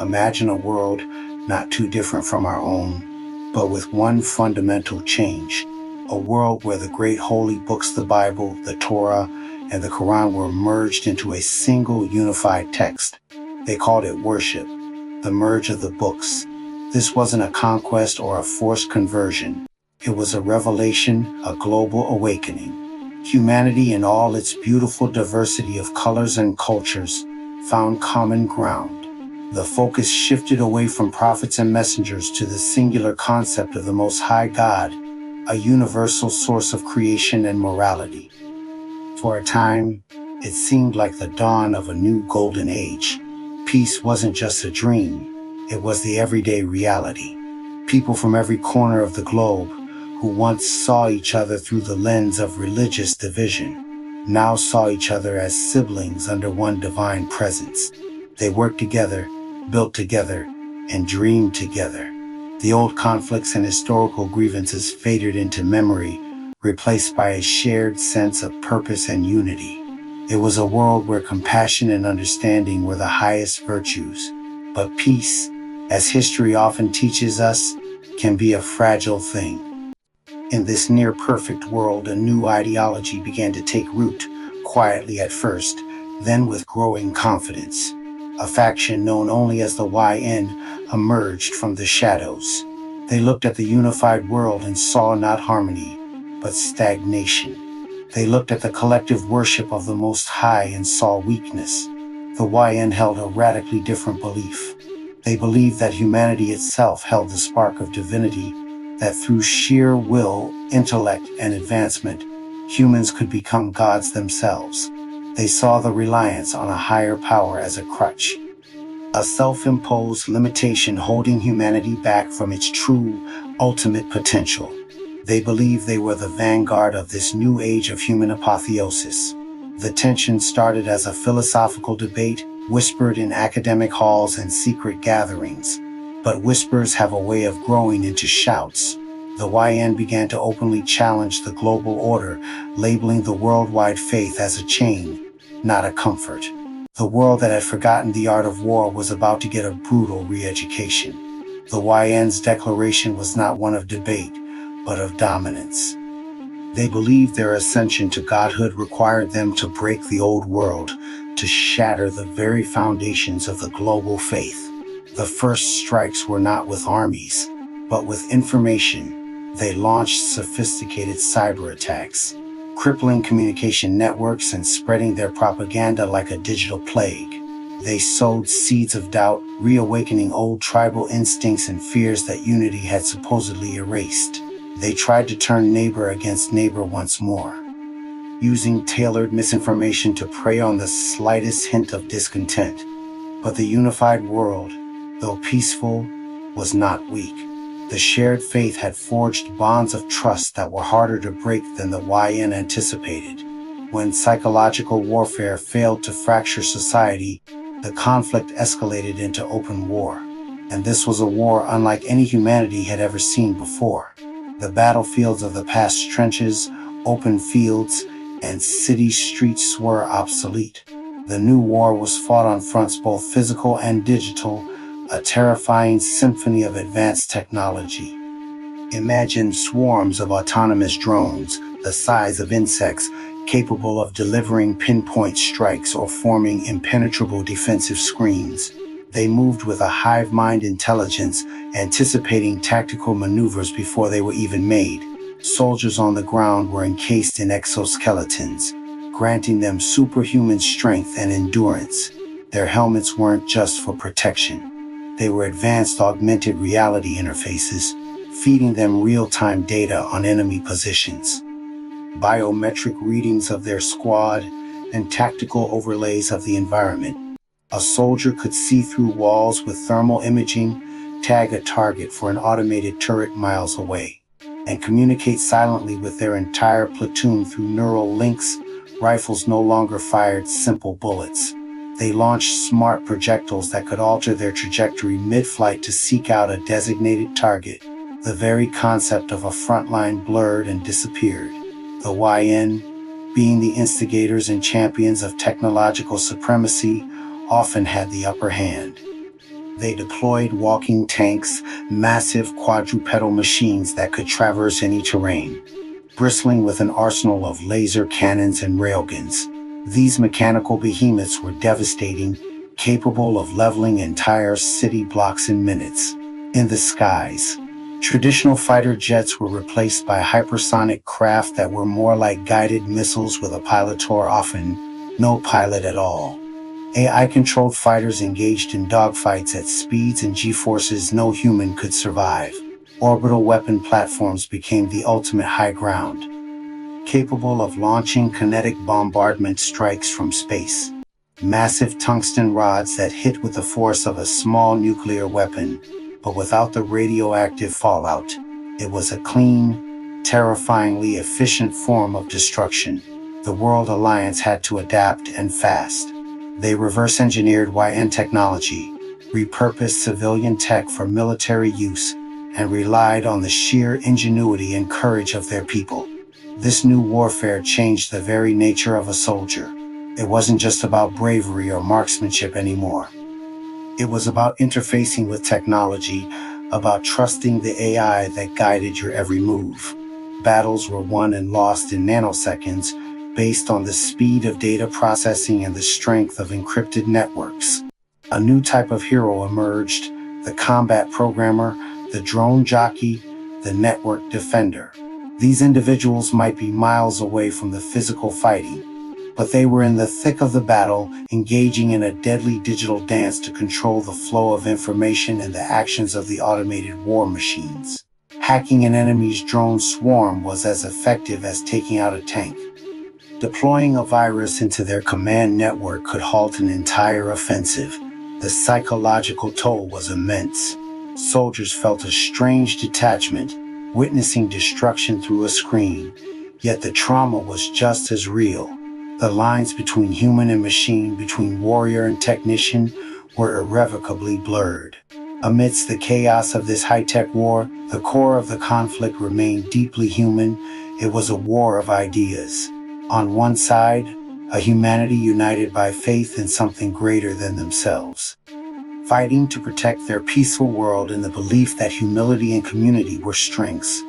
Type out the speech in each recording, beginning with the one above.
Imagine a world not too different from our own, but with one fundamental change. A world where the great holy books, the Bible, the Torah, and the Quran were merged into a single unified text. They called it worship, the merge of the books. This wasn't a conquest or a forced conversion. It was a revelation, a global awakening. Humanity in all its beautiful diversity of colors and cultures found common ground. The focus shifted away from prophets and messengers to the singular concept of the Most High God, a universal source of creation and morality. For a time, it seemed like the dawn of a new golden age. Peace wasn't just a dream, it was the everyday reality. People from every corner of the globe, who once saw each other through the lens of religious division, now saw each other as siblings under one divine presence. They worked together, built together, and dreamed together. The old conflicts and historical grievances faded into memory, replaced by a shared sense of purpose and unity. It was a world where compassion and understanding were the highest virtues. But peace, as history often teaches us, can be a fragile thing. In this near-perfect world, a new ideology began to take root, quietly at first, then with growing confidence. A faction known only as the YN emerged from the shadows. They looked at the unified world and saw not harmony, but stagnation. They looked at the collective worship of the Most High and saw weakness. The YN held a radically different belief. They believed that humanity itself held the spark of divinity, that through sheer will, intellect, and advancement, humans could become gods themselves. They saw the reliance on a higher power as a crutch, a self-imposed limitation holding humanity back from its true, ultimate potential. They believed they were the vanguard of this new age of human apotheosis. The tension started as a philosophical debate, whispered in academic halls and secret gatherings. But whispers have a way of growing into shouts. The YN began to openly challenge the global order, labeling the worldwide faith as a chain, not a comfort. The world that had forgotten the art of war was about to get a brutal re-education. The YN's declaration was not one of debate, but of dominance. They believed their ascension to godhood required them to break the old world, to shatter the very foundations of the global faith. The first strikes were not with armies, but with information. They launched sophisticated cyber attacks, crippling communication networks and spreading their propaganda like a digital plague. They sowed seeds of doubt, reawakening old tribal instincts and fears that unity had supposedly erased. They tried to turn neighbor against neighbor once more, using tailored misinformation to prey on the slightest hint of discontent. But the unified world, though peaceful, was not weak. The shared faith had forged bonds of trust that were harder to break than the YN anticipated. When psychological warfare failed to fracture society, the conflict escalated into open war. And this was a war unlike any humanity had ever seen before. The battlefields of the past, trenches, open fields, and city streets were obsolete. The new war was fought on fronts both physical and digital, a terrifying symphony of advanced technology. Imagine swarms of autonomous drones, the size of insects, capable of delivering pinpoint strikes or forming impenetrable defensive screens. They moved with a hive-mind intelligence, anticipating tactical maneuvers before they were even made. Soldiers on the ground were encased in exoskeletons, granting them superhuman strength and endurance. Their helmets weren't just for protection. They were advanced augmented reality interfaces, feeding them real-time data on enemy positions, biometric readings of their squad, and tactical overlays of the environment. A soldier could see through walls with thermal imaging, tag a target for an automated turret miles away, and communicate silently with their entire platoon through neural links. Rifles no longer fired simple bullets. They launched smart projectiles that could alter their trajectory mid-flight to seek out a designated target. The very concept of a frontline blurred and disappeared. The YN, being the instigators and champions of technological supremacy, often had the upper hand. They deployed walking tanks, massive quadrupedal machines that could traverse any terrain, bristling with an arsenal of laser cannons and railguns. These mechanical behemoths were devastating, capable of leveling entire city blocks in minutes. In the skies, traditional fighter jets were replaced by hypersonic craft that were more like guided missiles with a pilot or often no pilot at all. AI-controlled fighters engaged in dogfights at speeds and G-forces no human could survive. Orbital weapon platforms became the ultimate high ground, capable of launching kinetic bombardment strikes from space. Massive tungsten rods that hit with the force of a small nuclear weapon, but without the radioactive fallout. It was a clean, terrifyingly efficient form of destruction. The World Alliance had to adapt, and fast. They reverse-engineered YN technology, repurposed civilian tech for military use, and relied on the sheer ingenuity and courage of their people. This new warfare changed the very nature of a soldier. It wasn't just about bravery or marksmanship anymore. It was about interfacing with technology, about trusting the AI that guided your every move. Battles were won and lost in nanoseconds, based on the speed of data processing and the strength of encrypted networks. A new type of hero emerged: the combat programmer, the drone jockey, the network defender. These individuals might be miles away from the physical fighting, but they were in the thick of the battle, engaging in a deadly digital dance to control the flow of information and the actions of the automated war machines. Hacking an enemy's drone swarm was as effective as taking out a tank. Deploying a virus into their command network could halt an entire offensive. The psychological toll was immense. Soldiers felt a strange detachment, witnessing destruction through a screen, yet the trauma was just as real. The lines between human and machine, between warrior and technician, were irrevocably blurred. Amidst the chaos of this high-tech war, the core of the conflict remained deeply human. It was a war of ideas. On one side, a humanity united by faith in something greater than themselves, fighting to protect their peaceful world in the belief that humility and community were strengths.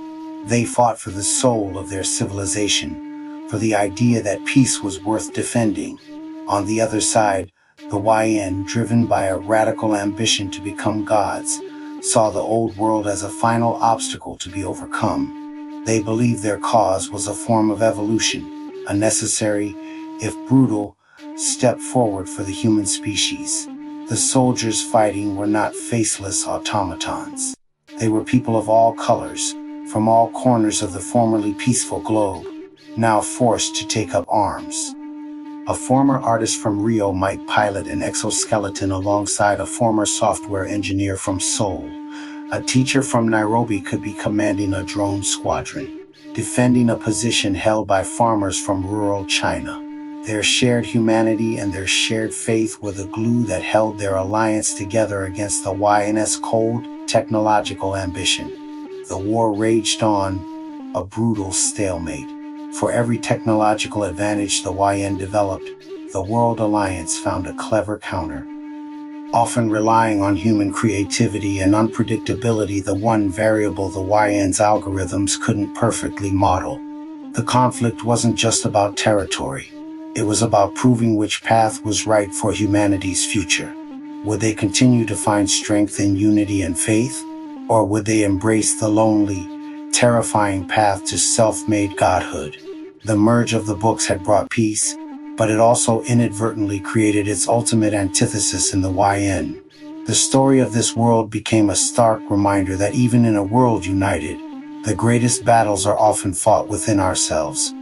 They fought for the soul of their civilization, for the idea that peace was worth defending. On the other side, the YN, driven by a radical ambition to become gods, saw the old world as a final obstacle to be overcome. They believed their cause was a form of evolution, a necessary, if brutal, step forward for the human species. The soldiers fighting were not faceless automatons. They were people of all colors, from all corners of the formerly peaceful globe, now forced to take up arms. A former artist from Rio might pilot an exoskeleton alongside a former software engineer from Seoul. A teacher from Nairobi could be commanding a drone squadron, defending a position held by farmers from rural China. Their shared humanity and their shared faith were the glue that held their alliance together against the YN's cold, technological ambition. The war raged on, a brutal stalemate. For every technological advantage the YN developed, the World Alliance found a clever counter. Often relying on human creativity and unpredictability, the one variable the YN's algorithms couldn't perfectly model. The conflict wasn't just about territory. It was about proving which path was right for humanity's future. Would they continue to find strength in unity and faith? Or would they embrace the lonely, terrifying path to self-made godhood? The merge of the books had brought peace, but it also inadvertently created its ultimate antithesis in the YN. The story of this world became a stark reminder that even in a world united, the greatest battles are often fought within ourselves,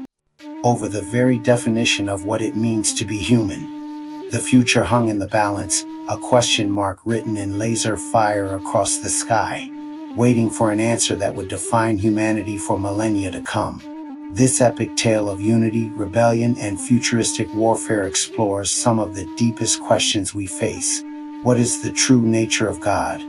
over the very definition of what it means to be human. The future hung in the balance, a question mark written in laser fire across the sky, waiting for an answer that would define humanity for millennia to come. This epic tale of unity, rebellion, and futuristic warfare explores some of the deepest questions we face. What is the true nature of God?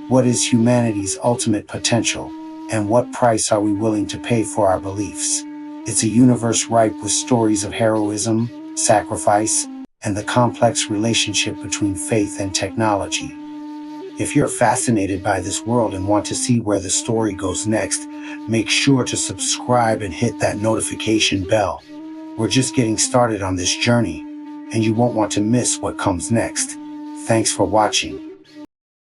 What is humanity's ultimate potential? And what price are we willing to pay for our beliefs? It's a universe ripe with stories of heroism, sacrifice, and the complex relationship between faith and technology. If you're fascinated by this world and want to see where the story goes next, make sure to subscribe and hit that notification bell. We're just getting started on this journey, and you won't want to miss what comes next. Thanks for watching.